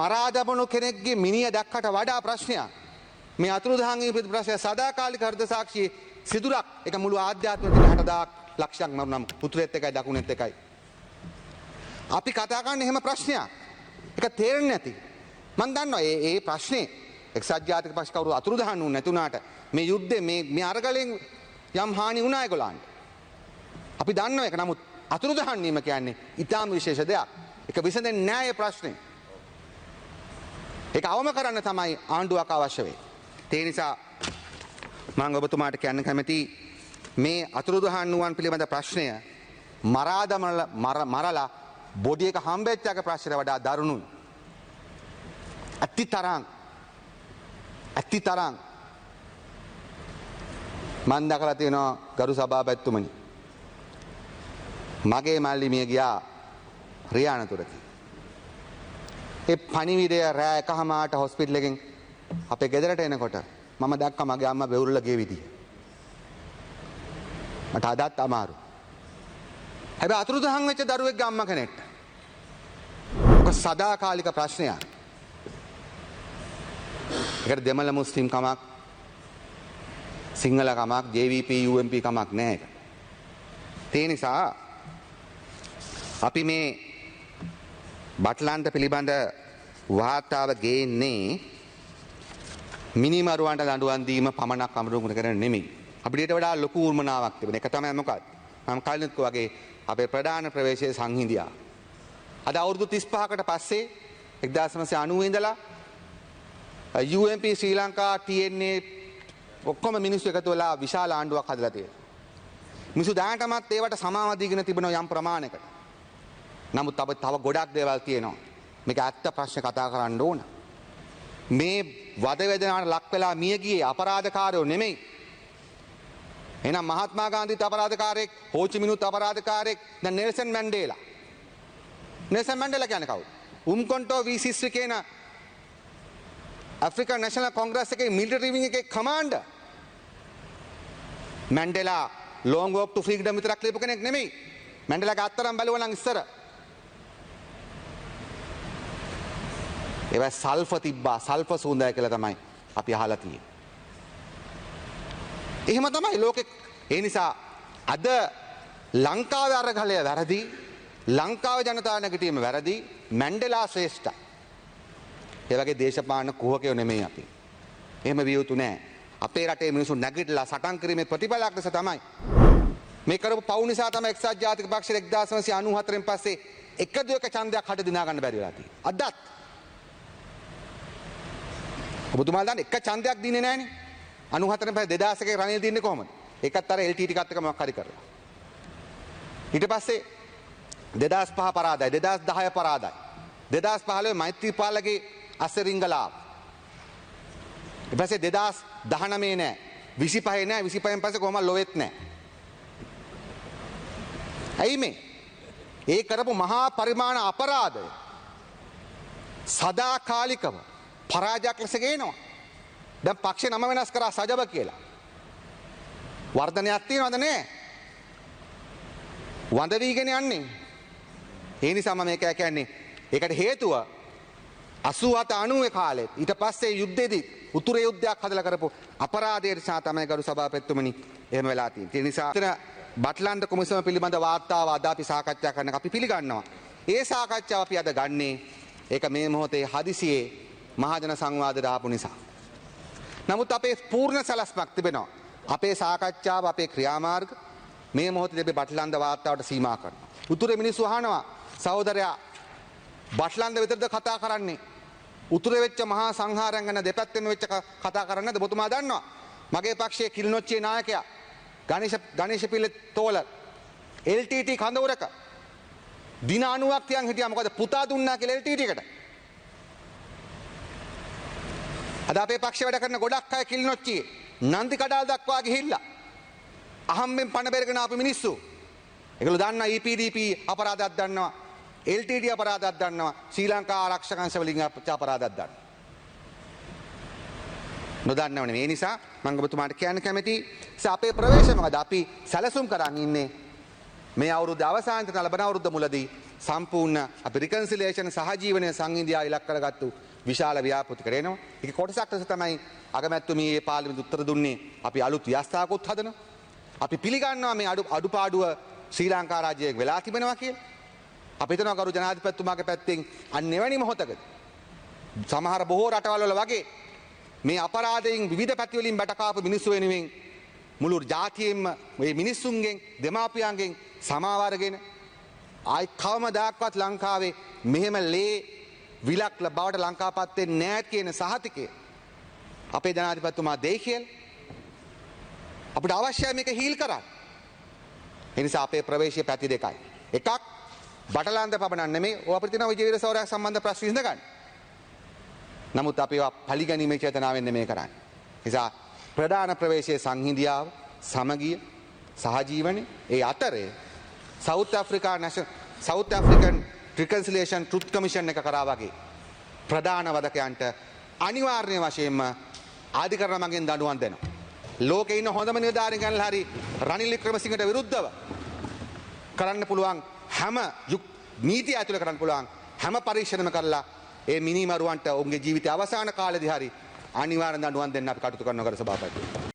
මරා දමනු කෙනෙක්ගේ මිනිය දැක්කට වඩා ප්‍රශ්නයක් මේ අතුරුදහන් වීම ප්‍රශ්නය සදාකාලික හෘද සාක්ෂියේ සිදුරක් ඒක මුළු ආධ්‍යාත්මික 60,000ක් ලක්ෂයක් මරුනම් පුතුරෙත් එකයි දකුණෙත් එකයි අපි කතා කරන්නේ එහෙම ප්‍රශ්නයක් ඒක තේරෙන්නේ නැති මම දන්නවා ඒ ප්‍රශ්නේ එක්සත් ජාතික පක්ෂ කවුරු අතුරුදහන් වුනේ නැතුණාට මේ යුද්ධේ මේ අරගලෙන් යම් හානි වුණා ඒගොල්ලන්ට අපි දන්නවා ඒක නමුත් අතුරුදහන් වීම කියන්නේ ඊටාම විශේෂ දෙයක් ඒක විසඳෙන්නේ නැහැ ඒ ප්‍රශ්නේ ඒක අවම කරන්න තමයි ආණ්ඩුවක් අවශ්‍ය වෙන්නේ ඒ නිසා මම ඔබතුමාට කියන්න කැමති මේ අතුරුදහන් වූවන් පිළිබඳ ප්‍රශ්නය මරලා බොඩි එක හම්බෙච්ච එක ප්‍රශ්නයට වඩා දරුණුයි. ඇත්තිතරං මන් දැකලා තියෙනවා ගරු සභාපතිතුමනි. මගේ මල්ලි මිය ගියා රියානතුරකින්. ඒ පණිවිඩය රෑ 1:00ට හොස්පිටල් එකෙන් අපේ ගෙදරට එනකොට මම දැක්කා මගේ අම්මා බෙවුරලා ගිය විදිය. මට අදත් අමාරු. හැබැයි අතුරුදහන් වෙච්ච දරුවෙක්ගේ අම්මා කෙනෙක්ට. ඔක සදාකාලික ප්‍රශ්නයක්. ඒකට දෙමළ මුස්ලිම් කමක් සිංහල කමක් JVP UMP කමක් නැහැ ඒක. ඒ නිසා අපි මේ බට්ලන්ත පිළිබඳ වාර්තාව ගේන්නේ මිනිමරුවන්ට දඬුවම් දීම පමණක් අමරුකුණ කරන නෙමෙයි. අපිට ඊට වඩා ලොකු උර්මනාවක් තිබෙන. ඒක තමයි මොකක්ද? මම කලින්ත් වගේ අපේ ප්‍රධාන ප්‍රවේශයේ සංහිඳියා. අද අවුරුදු 35කට පස්සේ 1990 ඉඳලා UMP ශ්‍රී ලංකා TNA ඔක්කොම මිනිස්සු එකතු වෙලා විශාල ආණ්ඩුවක් හදලා තියෙනවා. මිනිස්සු දැනටමත් ඒවට සමාව දීගෙන තිබෙනවා යම් ප්‍රමාණයකට. නමුත් තව ගොඩක් දේවල් තියෙනවා. මේක ඇත්ත ප්‍රශ්න කතා කරන්න ඕන. මේ වද වේදනාවට ලක් වෙලා මිය ගියේ අපරාධකාරයෝ නෙමෙයි. එහෙනම් මහත්මා ගාන්ධිත් අපරාධකාරයෙක්, හෝ චි මිනුත් අපරාධකාරයෙක්, දැන් නෙල්සන් මැන්ඩේලා. නෙල්සන් මැන්ඩේලා කියන්නේ කවුද? උම්කොන්ටෝ V6 කියන ඇෆ්‍රිකන් නැෂනල් කොංග්‍රස් එකේ මිලිටරි විං එකේ commander. මැන්ඩේලා long walk to freedom විතරක් ලියපු කෙනෙක් නෙමෙයි. මැන්ඩේලාගේ අත්තරම් බැලුවා නම් ඉස්සර ඒවා සල්ෆර් තිබ්බා සල්ෆර් සුන්දරය කියලා තමයි අපි අහලා තියෙන්නේ. එහෙම තමයි ලෝකෙ. ඒ නිසා අද ලංකාවේ අරගලය වැරදි, ලංකාවේ ජනතාව නැගිටීම වැරදි, මැන්ඩෙලා ශ්‍රේෂ්ඨයි. ඒ වගේ දේශපාලන කුහකයෝ නෙමෙයි අපි. එහෙම විය යුතු නෑ. අපේ රටේ මිනිස්සු නැගිටලා සටන් කිරීමේ ප්‍රතිඵලයක් ලෙස තමයි මේ කරපු පව් නිසා තමයි එක්සත් ජාතික පක්ෂය 1994න් පස්සේ එක දුවක ඡන්දයක් හට දිනා ගන්න බැරි වෙලා තියෙන්නේ. අදත් ඔබතුමාලා දන්නේ එක ඡන්දයක් දින්නේ නැහනේ. 94න් පස්සේ 2001 රනිල් දින්නේ කොහමද? ඒකත් අර LTT එකත් එක්ක මොකක් හරි කරලා. ඊට පස්සේ 2005 පරාදයි, 2010 පරාදයි. 2015 මෛත්‍රීපාලගේ අසරිංගලා. ඊට පස්සේ 2019 නෑ, 25 නෑ, 25න් පස්සේ කොහොමද ලොවෙත් නෑ. ඇයි මේ? ඒ කරපු මහා පරිමාණ අපරාධය සදාකාලිකව පරාජයක් ලෙස ගේනවා. දැන් පක්ෂේ නම වෙනස් කරා සජබ කියලා. වර්ධනයක් තියනවද නැහැ? වඳ වීගෙන යන්නේ. ඒ නිසා මම මේක කියන්නේ ඒකට හේතුව 87 90 කාලෙත් ඊට පස්සේ යුද්ධෙදී උතුරේ යුද්ධයක් හදලා කරපු අපරාධය නිසා තමයි ගරු සභාපතිතුමනි එහෙම වෙලා තියෙන්නේ. ඒ නිසා බට්ලන්ත කොමිසම පිළිබඳ වාර්තාව අද අපි සාකච්ඡා කරන්න අපි පිළිගන්නවා. ඒ සාකච්ඡාව අපි අද ගන්නේ ඒක මේ මොහොතේ හදිසියේ මහජන සංවාදයට ආපු නිසා. නමුත් අපේ පූර්ණ සැලැස්මක් තිබෙනවා. අපේ සාකච්ඡාව අපේ ක්‍රියාමාර්ග මේ මොහොතේ අපි බට්ලන්ත වාර්තාවට සීමා කරනවා. උතුරේ මිනිස්සු අහනවා සහෝදරයා බට්ලන්ත විතරද කතා කරන්නේ? උතුරේ වෙච්ච මහා සංහාරයන් ගැන දෙපැත්තෙම වෙච්ච කතා කරන්නද? ඔබතුමා දන්නවා මගේ පක්ෂයේ කිල්නොච්චියේ නායකයා ගණේෂ පිල්ලේ තෝල LTT කඳවුරක දින 90ක් තියන් හිටියා. මොකද පුතා දුන්නා කියලා LTT එකට. අද අපේ පක්ෂේ වැඩ කරන ගොඩක් අය කිල්නොච්චියේ නන්දි කඩාල් දක්වා ගිහිල්ලා අහම්බෙන් පණ බෙරගෙන ආපු මිනිස්සු. ඒගොල්ලෝ දන්නවා EPDP අපරාධයක් දන්නවා, LTT අපරාධයක් දන්නවා, ශ්‍රී ලංකා ආරක්ෂක අංශ වලින් අපරාධයක් දන්නවා. නොදන්නව නෙමෙයි. ඒ නිසා මම ඔබතුමාට කියන්න කැමතියි අපේ ප්‍රවේශය මොකද අපි සැලසුම් කරන් ඉන්නේ මේ අවුරුද්ද අවසානයේ ලබන අවුරුද්ද මුලදී සම්පූර්ණ අපි රිකන්සිලියේෂන් සහජීවනය සංහිඳියා ඉලක්ක කරගත්තු විශාල ව්‍යාපෘතිකට එනවා. ඒක කොටසක් තමයි අගමැතිතුමී මේ පාර්ලිමේන්තු උත්තර දුන්නේ අපි අලුත් ව්‍යවස්ථාවකුත් හදනවා. අපි පිළිගන්නවා මේ අඩුපාඩුව ශ්‍රී ලංකා රාජ්‍යයේ වෙලා තිබෙනවා කියලා. අපි හිතනවා ගරු ජනාධිපතිතුමාගේ පැත්තෙන් අන්න එවැනි මොහොතකදී සමහර බොහෝ රටවල් වල වගේ මේ අපරාධයෙන් විවිධ පැති වලින් බැටකාපු මිනිස්සු වෙනුවෙන් මුළු ජාතියෙම මේ මිනිස්සුන්ගෙන් දෙමාපියන්ගෙන් සමාව අරගෙන ආයි කවමදාක්වත් ලංකාවේ මෙහෙම ලේ විලක් බවට ලංකාපත් වෙන්නේ නැහැ කියන සහතිකය අපේ ජනාධිපතිතුමා දෙයි කියලා අපිට අවශ්‍යයි මේක හීල් කරන්න. ඒ නිසා අපේ ප්‍රවේශයේ පැති දෙකයි. එකක් බටලන්ද පබනක් නෙමෙයි. ඔය අපිට තියෙන විජේවීර සෞරයක් සම්බන්ධ ප්‍රශ්න විසඳ ගන්න. නමුත් අපි ඒවා පරිගැනීමේ චේතනාවෙන් නෙමෙයි කරන්නේ. නිසා ප්‍රධාන ප්‍රවේශයේ සංහිඳියාව, සමගිය, සහජීවනය ඒ අතරේ South African Reconciliation Truth Commission එක කරා වගේ ප්‍රධාන වදකයන්ට අනිවාර්ය වශයෙන්ම ආධිකරණ මගින් දඬුවම් දෙනවා. ලෝකේ ඉන්න හොඳම නිලධාරීන්ගන්ලා හරි රනිල් වික්‍රමසිංහට විරුද්ධව කරන්න පුළුවන් හැම නීතිය ඇතුළේ කරන්න පුළුවන් හැම පරීක්ෂණයක්ම කරලා ඒ මිනිමරුවන්ට ඔවුන්ගේ ජීවිතය අවසාන කාලෙදී හරි අනිවාර්යෙන් දඬුවම් දෙන්න අපි කටයුතු කරනවා කර සභාපතිතුමා.